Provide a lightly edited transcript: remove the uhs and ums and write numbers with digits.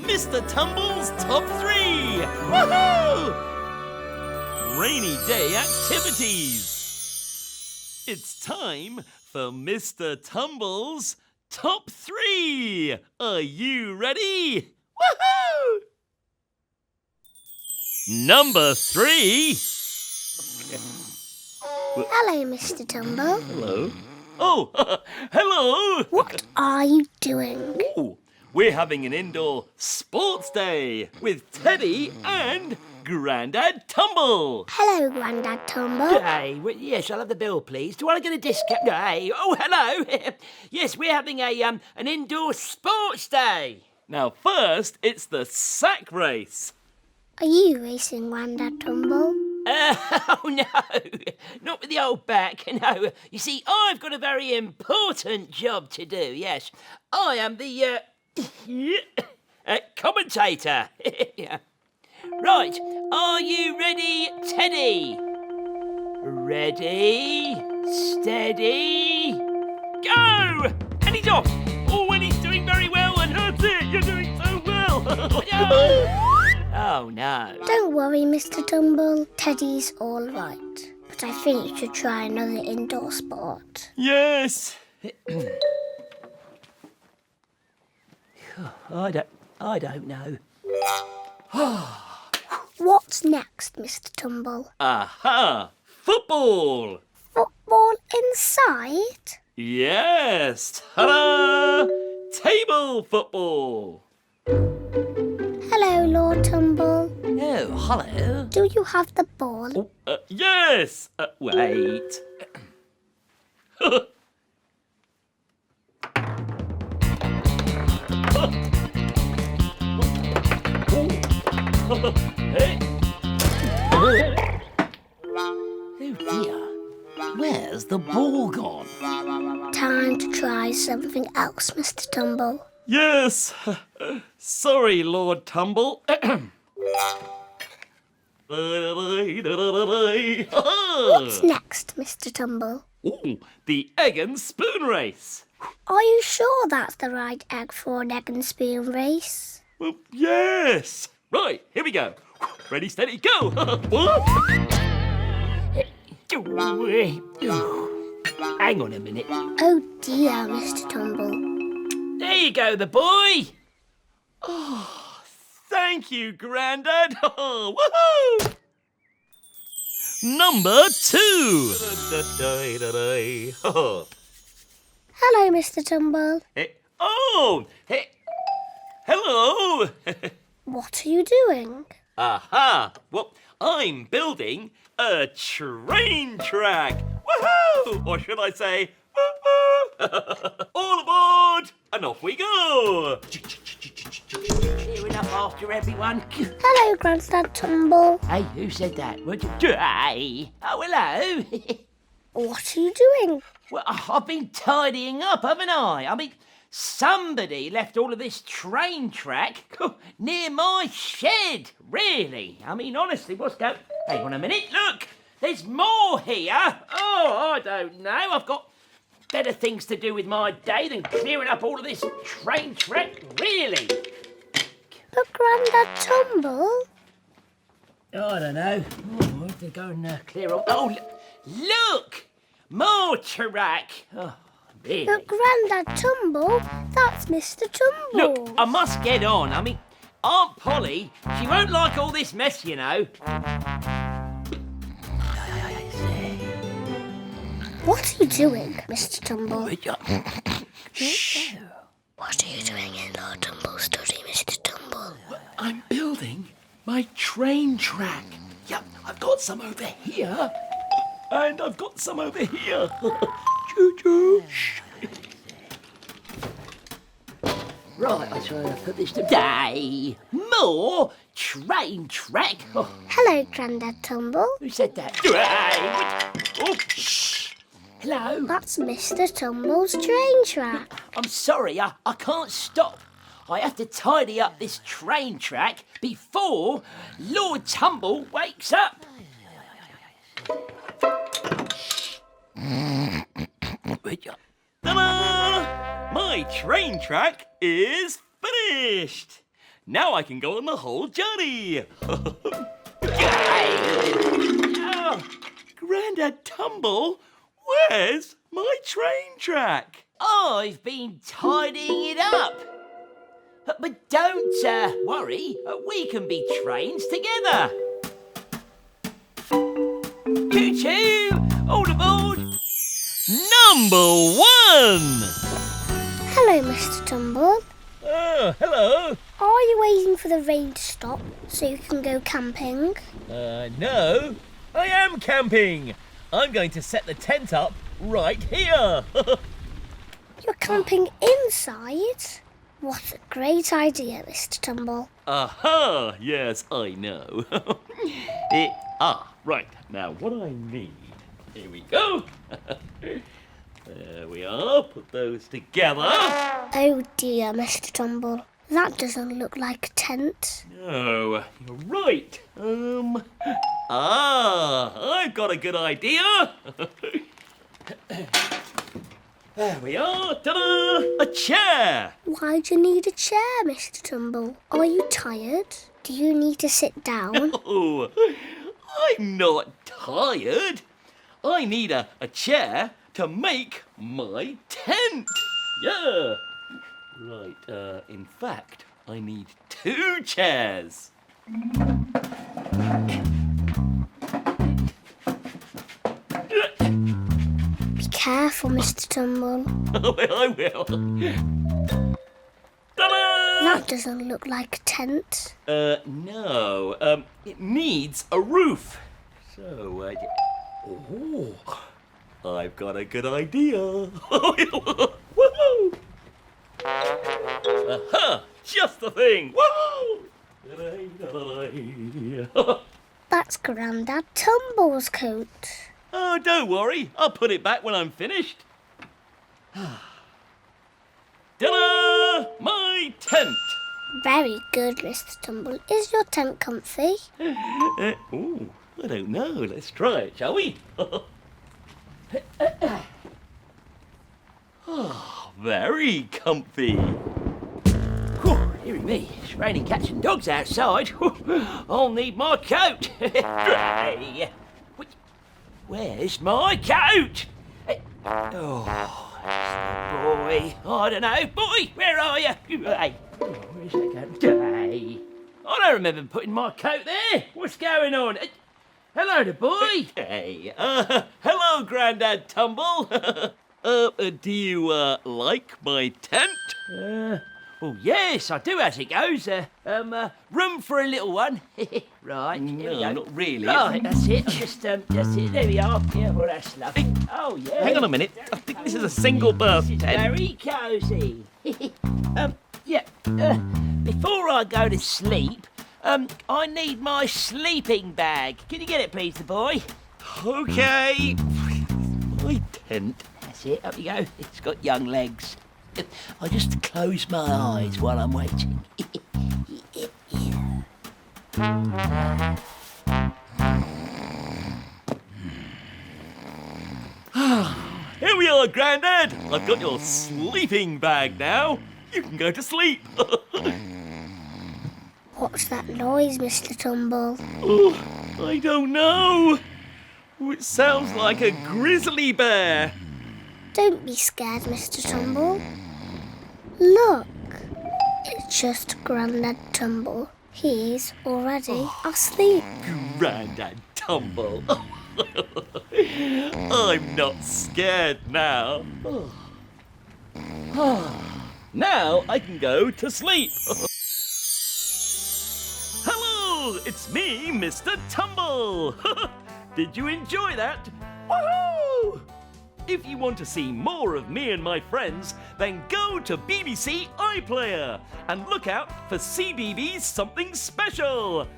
Mr Tumble's Top 3! Woohoo! Rainy day activities! It's time for Mr Tumble's Top 3! Are you ready? Woohoo! Number 3. Hello, Mr Tumble. Hello. Oh, hello! What are you doing? Ooh, we're having an indoor sports day with Teddy and Grandad Tumble. Hello, Grandad Tumble. Hey, yes, I'll have the bill, please. Do I get a discount? Hey, oh, hello. Yes, we're having an indoor sports day. Now, first, it's the sack race. Are you racing, Grandad Tumble? Oh, no, not with the old back, no. You see, I've got a very important job to do, yes. I am the, commentator. Yeah. Right, are you ready, Teddy? Ready, steady, go! And he's off. Oh, and he's doing very well, and that's it, you're doing so well. Oh, no. Don't worry, Mr Tumble. Teddy's all right. But I think you should try another indoor sport. Yes. I don't know. What's next, Mr Tumble? Aha! Football! Football inside? Yes! Ta-da! Table football! Hello, Lord Tumble. Oh, hello. Do you have the ball? Yes! Wait. Hey. Oh dear. Where's the ball gone? Time to try something else, Mr Tumble. Yes! Sorry, Lord Tumble. What's next, Mr Tumble? Ooh, the egg and spoon race. Are you sure that's the right egg for an egg and spoon race? Well, yes! Right, here we go. Ready, steady, go! Hang on a minute. Oh dear, Mr Tumble. There you go, the boy. Oh, thank you, Grandad. Oh, woohoo! Number 2. Hello, Mr Tumble. Hey, oh, hey, hello. What are you doing? Aha! Well, I'm building a train track. Woohoo! Or should I say, woo-hoo! All aboard, and off we go. Clearing up after everyone. Hello, Grandad Tumble. Hey, who said that? Hey. Oh, hello. What are you doing? Well, I've been tidying up, haven't I? I mean, somebody left all of this train track near my shed, really. I mean, honestly, what's going... Hang on a minute, look, there's more here. Oh, I don't know, I've got better things to do with my day than clearing up all of this train track, really. But Grandad Tumble? I don't know. Oh, I have to go and clear up... Oh, look! More track. Oh, really? But Grandad Tumble, that's Mr Tumble. Look, I must get on. I mean, Aunt Polly, she won't like all this mess, you know. What are you doing, Mr Tumble? Shh. What are you doing in Lord Tumble's study, Mr Tumble? I'm building my train track. Yep, I've got some over here, and I've got some over here. Choo-choo. Right, I try to put this today. More train track. Oh, Hello, Grandad Tumble. who said that? Oh, shh. Hello. That's Mr Tumble's train track. I'm sorry, I can't stop. I have to tidy up this train track before Lord Tumble wakes up. Ta-da! My train track is finished. Now I can go on the whole journey. Oh, Grandad Tumble, where's my train track? I've been tidying it up. But don't worry, we can be trains together. Choo-choo! All aboard! Number 1! Hello, Mr Tumble. Oh, hello. Are you waiting for the rain to stop so you can go camping? No, I am camping. I'm going to set the tent up right here. You're camping inside? What a great idea, Mr Tumble. Aha, yes, I know. Right, now what I need. Here we go. There we are, put those together. Oh dear, Mr Tumble. That doesn't look like a tent. No, you're right. I've got a good idea. There we are, ta-da! A chair! Why do you need a chair, Mr Tumble? Are you tired? Do you need to sit down? Oh, I'm not tired. I need a chair to make my tent. Yeah. Right, in fact, I need 2 chairs. Be careful, Mr Tumble. I will. Ta-da! That doesn't look like a tent. No. It needs a roof. So, oh, I've got a good idea. Woohoo! Aha! Just the thing. Woohoo! That's Grandad Tumble's coat. Oh, don't worry. I'll put it back when I'm finished. Ta-da! My tent. Very good, Mr Tumble. Is your tent comfy? Oh, I don't know. Let's try it, shall we? Oh, very comfy. Dear me, it's raining cats and dogs outside. I'll need my coat. Hey, where's my coat? Oh, boy, I don't know. Boy, where are you? Hey, where's that coat? Hey, I don't remember putting my coat there. What's going on? Hello, the boy. Hey, hello, Grandad Tumble. Do you, like my tent? Well, yes, I do as it goes. Room for a little one. Right, here we No, go. not really. Right, that's it. Just it. There we are. Yeah, well, that's lovely. Oh, yeah. Hang on a minute. I think this is a single berth This is tent. very cosy. Yeah. Before I go to sleep, I need my sleeping bag. Can you get it, please, the boy? Okay. My tent. That's it. Up you go. It's got young legs. I just close my eyes while I'm waiting. Here we are, Grandad. I've got your sleeping bag now. You can go to sleep. What's that noise, Mr Tumble? Oh, I don't know. Oh, it sounds like a grizzly bear. Don't be scared, Mr Tumble. Look, it's just Grandad Tumble. He's already asleep. Grandad Tumble. I'm not scared now. Now I can go to sleep. Hello, it's me, Mr. Tumble. Did you enjoy that? Woohoo! If you want to see more of me and my friends, then go to BBC iPlayer and look out for CBeebies Something Special.